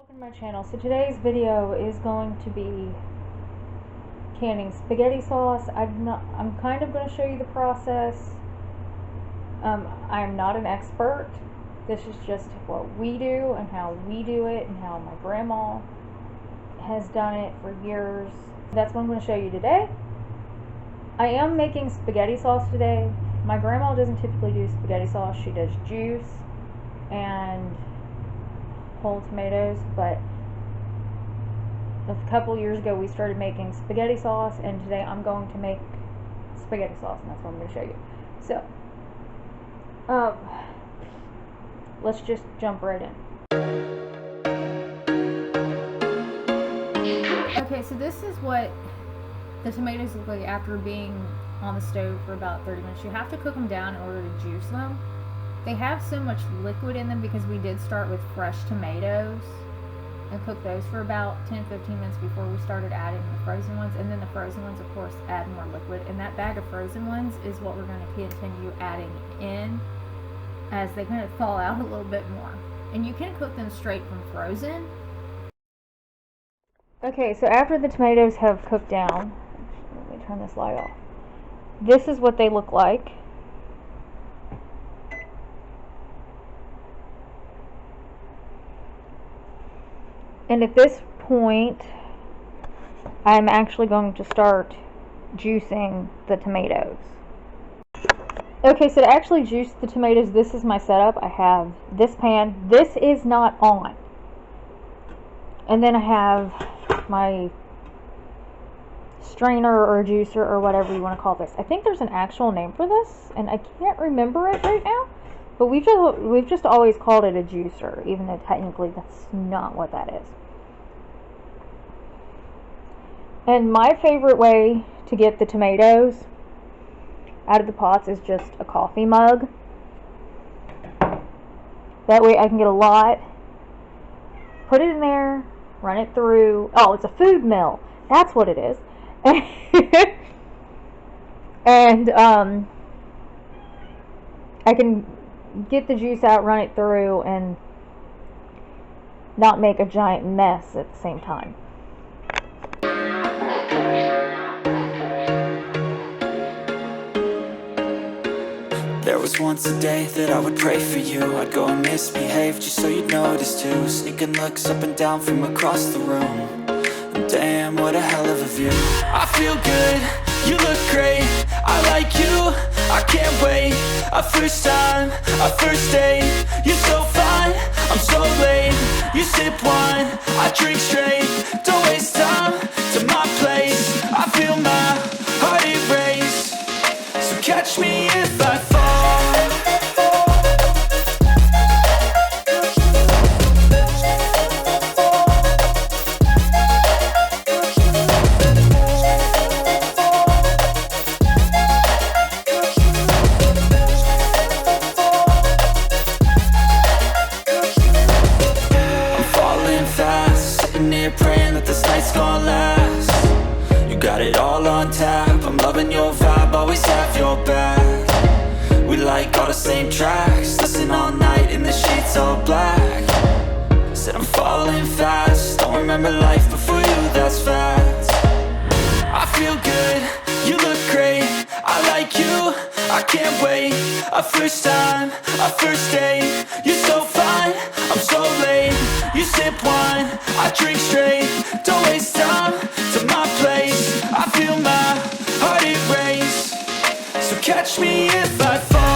Welcome to my channel. So today's video is going to be canning spaghetti sauce. I'm kind of going to show you the process. I'm not an expert. This is just what we do and how we do it and how my grandma has done it for years. That's what I'm going to show you today. I am making spaghetti sauce today. My grandma doesn't typically do spaghetti sauce. She does juice and whole tomatoes, but a couple years ago we started making spaghetti sauce, and today I'm going to make spaghetti sauce, and that's what I'm going to show you. So let's just jump right in. Okay, so this is what the tomatoes look like after being on the stove for about 30 minutes. You have to cook them down in order to juice them. They have so much liquid in them because we did start with fresh tomatoes and cook those for about 10-15 minutes before we started adding the frozen ones. And then the frozen ones, of course, add more liquid. And that bag of frozen ones is what we're going to continue adding in as they kind of thaw out a little bit more. And you can cook them straight from frozen. Okay, so after the tomatoes have cooked down, let me turn this light off. This is what they look like. And at this point, I'm actually going to start juicing the tomatoes. Okay, so to actually juice the tomatoes, this is my setup. I have this pan. This is not on. And then I have my strainer or juicer or whatever you want to call this. I think there's an actual name for this, and I can't remember it right now. But we've just always called it a juicer, even though technically that's not what that is. And my favorite way to get the tomatoes out of the pots is just a coffee mug. That way I can get a lot, put it in there, run it through. Oh, it's a food mill. That's what it is. And I can get the juice out, run it through, and not make a giant mess at the same time. There was once a day that I would pray for you. I'd go and misbehave just so you'd notice too. Sneaking looks up and down from across the room. And damn, what a hell of a view. I feel good, you look great, I like you, I can't wait. A first time, a first date, you're so fine, I'm so late. You sip wine, I drink straight, don't waste time to my place. I feel my heart erase, so catch me if I fall. Praying that this night's gonna last. You got it all on tap, I'm loving your vibe, always have your back. We like all the same tracks, listen all night in the sheets all black. Said I'm falling fast, don't remember life before you, that's fact. I feel good, you look great, I like you, I can't wait. A first time, a first date, you're so fine, I'm so late. You sip wine, I drink straight, don't waste time to my place. I feel my heart erase, so catch me if I fall.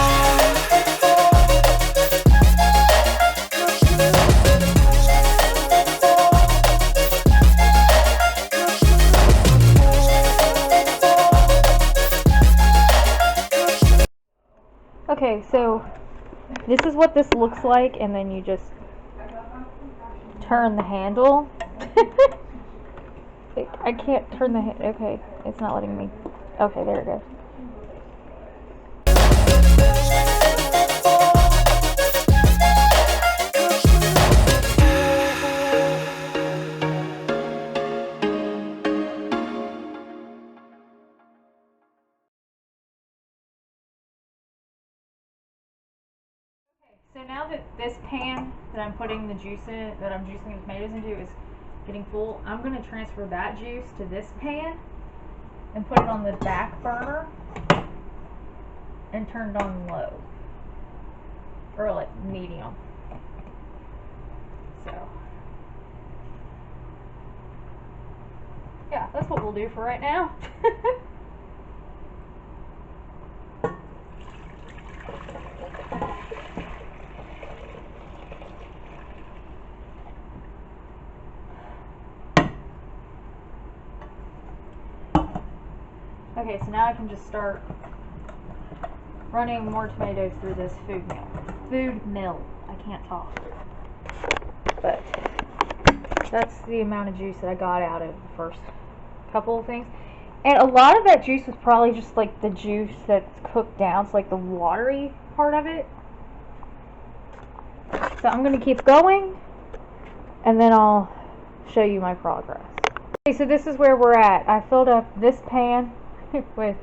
Okay, so this is what this looks like, and then you just turn the handle. I can't turn the okay, it's not letting me. Okay, there it goes. So now now that this pan that I'm putting the juice in, that I'm juicing the tomatoes into, is getting full, I'm going to transfer that juice to this pan and put it on the back burner and turned on low, or like medium. So yeah, that's what we'll do for right now. Okay, so now I can just start running more tomatoes through this food mill. I can't talk. But that's the amount of juice that I got out of the first couple of things. And a lot of that juice was probably just like the juice that's cooked down, so like the watery part of it. So I'm going to keep going, and then I'll show you my progress. Okay, so this is where we're at. I filled up this pan with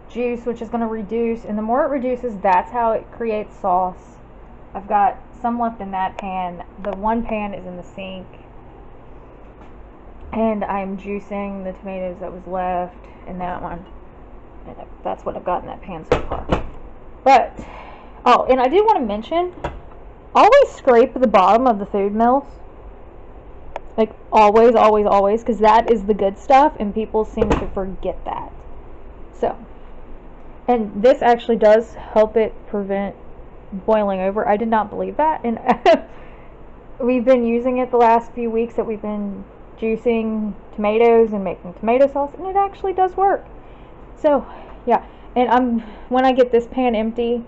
juice, which is going to reduce, and the more it reduces, that's how it creates sauce. I've got some left in that pan. The one pan is in the sink, and I'm juicing the tomatoes that was left in that one, and that's what I've got in that pan so far. But oh, and I do want to mention, always scrape the bottom of the food mills. Like, always, always, always, because that is the good stuff, and people seem to forget that. So, and this actually does help it prevent boiling over. I did not believe that, and we've been using it the last few weeks that we've been juicing tomatoes and making tomato sauce, and it actually does work. So, yeah, and when I get this pan empty,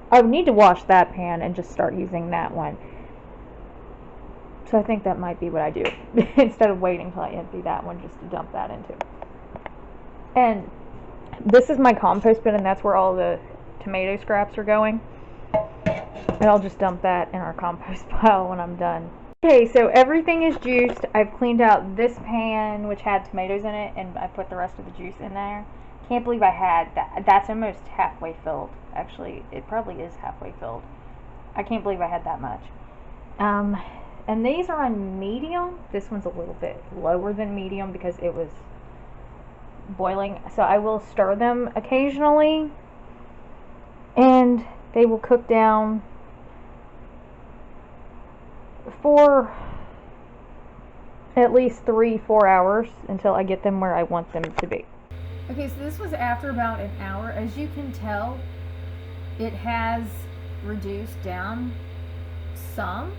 I would need to wash that pan and just start using that one. So I think that might be what I do instead of waiting till I empty that one, just to dump that into. And this is my compost bin, and that's where all the tomato scraps are going. And I'll just dump that in our compost pile when I'm done. Okay, so everything is juiced. I've cleaned out this pan, which had tomatoes in it, and I put the rest of the juice in there. Can't believe I had that. That's almost halfway filled. Actually, it probably is halfway filled. I can't believe I had that much. And these are on medium. This one's a little bit lower than medium because it was boiling. So I will stir them occasionally, and they will cook down for at least 3-4 hours until I get them where I want them to be. Okay, so this was after about an hour. As you can tell, it has reduced down some.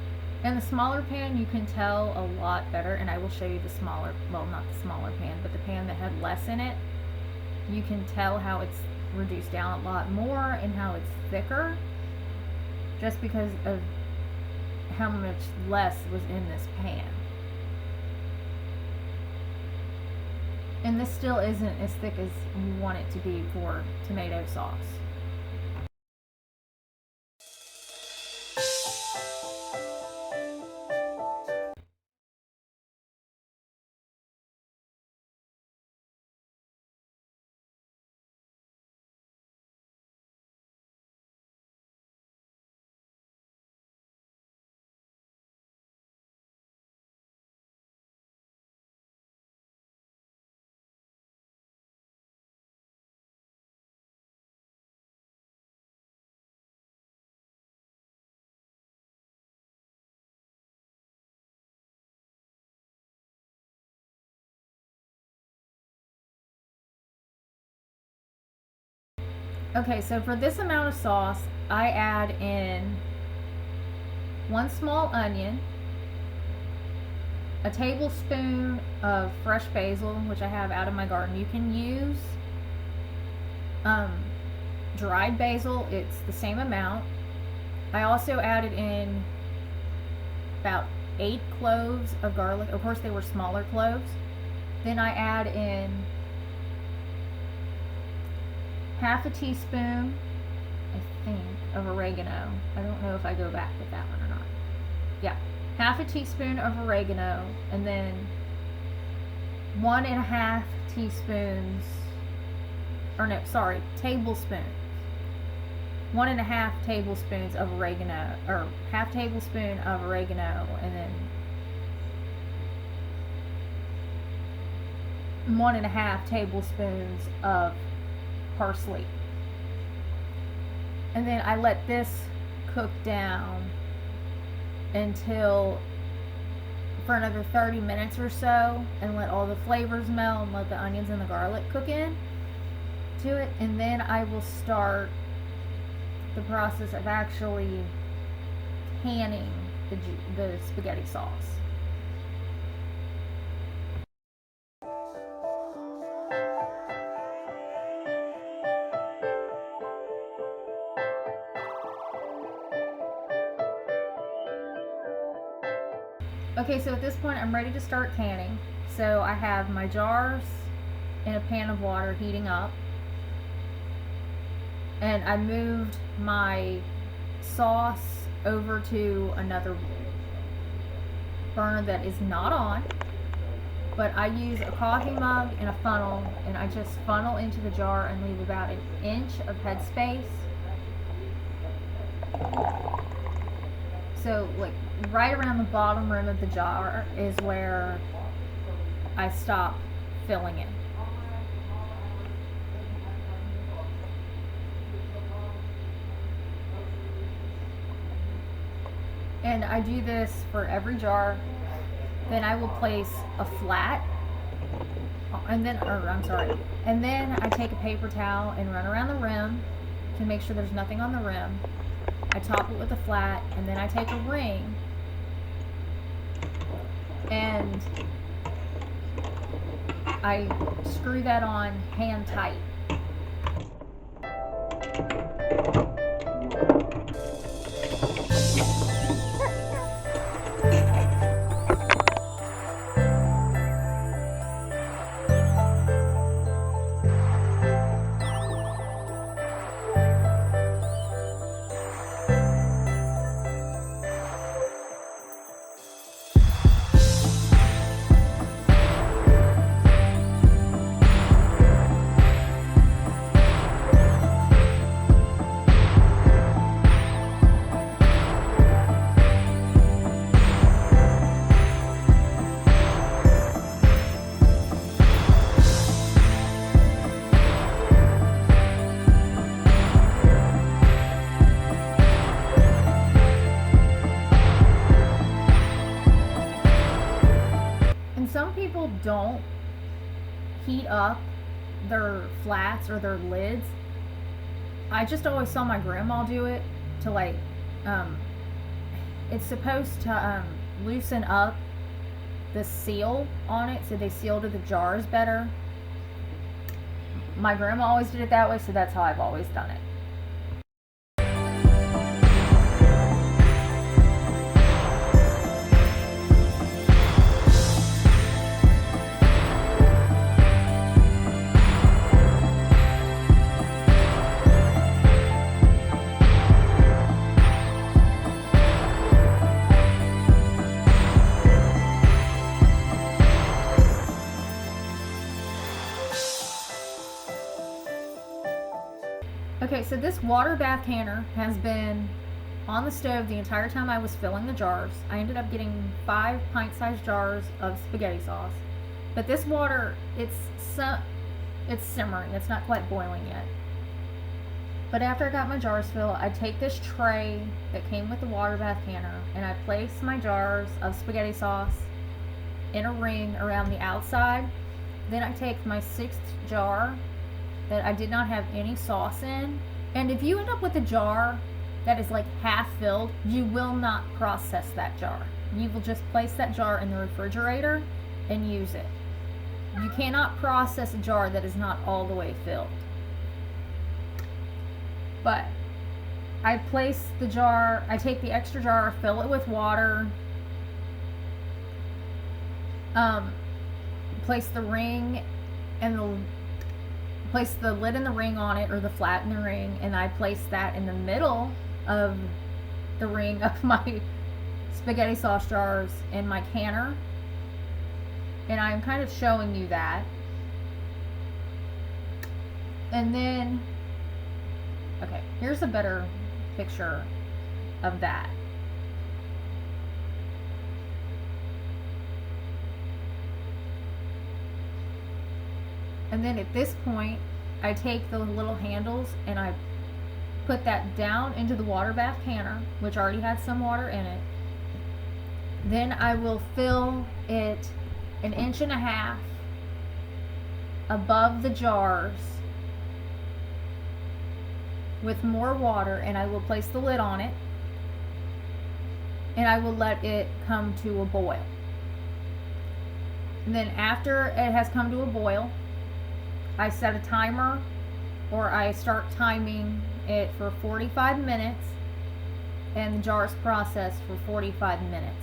In the smaller pan, you can tell a lot better, and I will show you the smaller, well, not the smaller pan, but the pan that had less in it. You can tell how it's reduced down a lot more and how it's thicker, just because of how much less was in this pan. And this still isn't as thick as you want it to be for tomato sauce. Okay, so for this amount of sauce, I add in 1 small onion, a tablespoon of fresh basil, which I have out of my garden. You can use dried basil, it's the same amount. I also added in about 8 cloves of garlic. Of course, they were smaller cloves. Then I add in half a teaspoon, I think, of oregano. I don't know if I go back with that one or not. Yeah, half a teaspoon of oregano, and then 1.5 tablespoons 1.5 tablespoons of oregano, or half tablespoon of oregano, and then 1.5 tablespoons of parsley. And then I let this cook down until for another 30 minutes or so, and let all the flavors melt and let the onions and the garlic cook in to it. And then I will start the process of actually canning the spaghetti sauce. Okay, so at this point I'm ready to start canning. So I have my jars in a pan of water heating up, and I moved my sauce over to another burner that is not on, but I use a coffee mug and a funnel, and I just funnel into the jar and leave about an inch of headspace. So like right around the bottom rim of the jar is where I stop filling it. And I do this for every jar. Then I will place a flat, and then I take a paper towel and run around the rim to make sure there's nothing on the rim. I top it with a flat, and then I take a ring and I screw that on hand tight. Some people don't heat up their flats or their lids. I just always saw my grandma do it to like, it's supposed to loosen up the seal on it so they seal to the jars better. My grandma always did it that way, so that's how I've always done it. Okay, so this water bath canner has been on the stove the entire time I was filling the jars. I ended up getting 5 pint-sized jars of spaghetti sauce. But this water, it's simmering. It's not quite boiling yet. But after I got my jars filled, I take this tray that came with the water bath canner, and I place my jars of spaghetti sauce in a ring around the outside. Then I take my 6th jar that I did not have any sauce in, and if you end up with a jar that is like half filled, you will not process that jar. You will just place that jar in the refrigerator and use it. You cannot process a jar that is not all the way filled. But I place the jar, I take the extra jar, fill it with water, place the ring and place the lid and the ring on it, or the flat in the ring, and I place that in the middle of the ring of my spaghetti sauce jars in my canner. And I'm kind of showing you that. And then Okay, here's a better picture of that. And then at this point, I take the little handles and I put that down into the water bath canner, which already had some water in it. Then I will fill it 1.5 inches above the jars with more water, and I will place the lid on it, and I will let it come to a boil. And then after it has come to a boil, I set a timer, or I start timing it for 45 minutes, and the jars process for 45 minutes.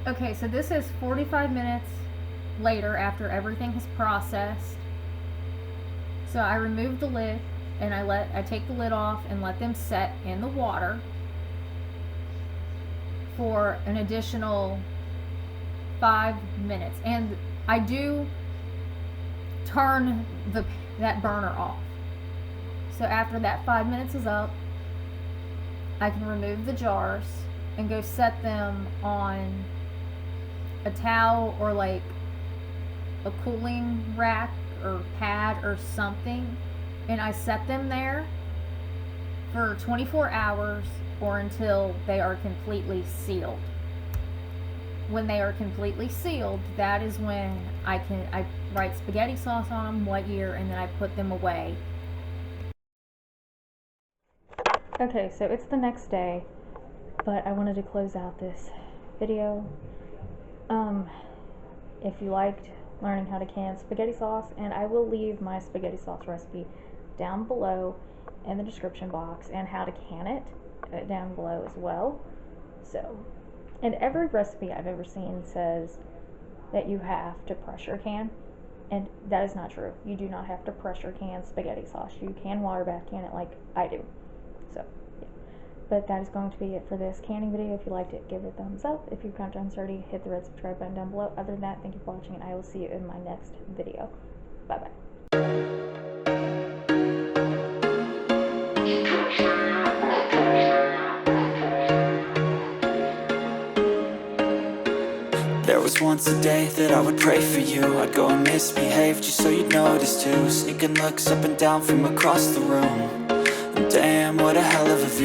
Okay, so this is 45 minutes later after everything has processed. So I remove the lid and I take the lid off and let them set in the water for an additional 5 minutes. And I do turn that burner off. So after that 5 minutes is up, I can remove the jars and go set them on a towel or like a cooling rack or pad or something, and I set them there for 24 hours or until they are completely sealed. When they are completely sealed, that is when I write spaghetti sauce on them, what year, and then I put them away. Okay, so it's the next day, but I wanted to close out this video. If you liked learning how to can spaghetti sauce, and I will leave my spaghetti sauce recipe down below in the description box, and how to can it down below as well. So, and every recipe I've ever seen says that you have to pressure can, and that is not true. You do not have to pressure can spaghetti sauce. You can water bath can it like I do. So, yeah. But that is going to be it for this canning video. If you liked it, give it a thumbs up. If you've not done so already, hit the red subscribe button down below. Other than that, thank you for watching, and I will see you in my next video. Bye bye. There was once a day that I would pray for you. I'd go and misbehave just so you'd notice too. Sneaking looks up and down from across the room. And damn, what a hell of a view.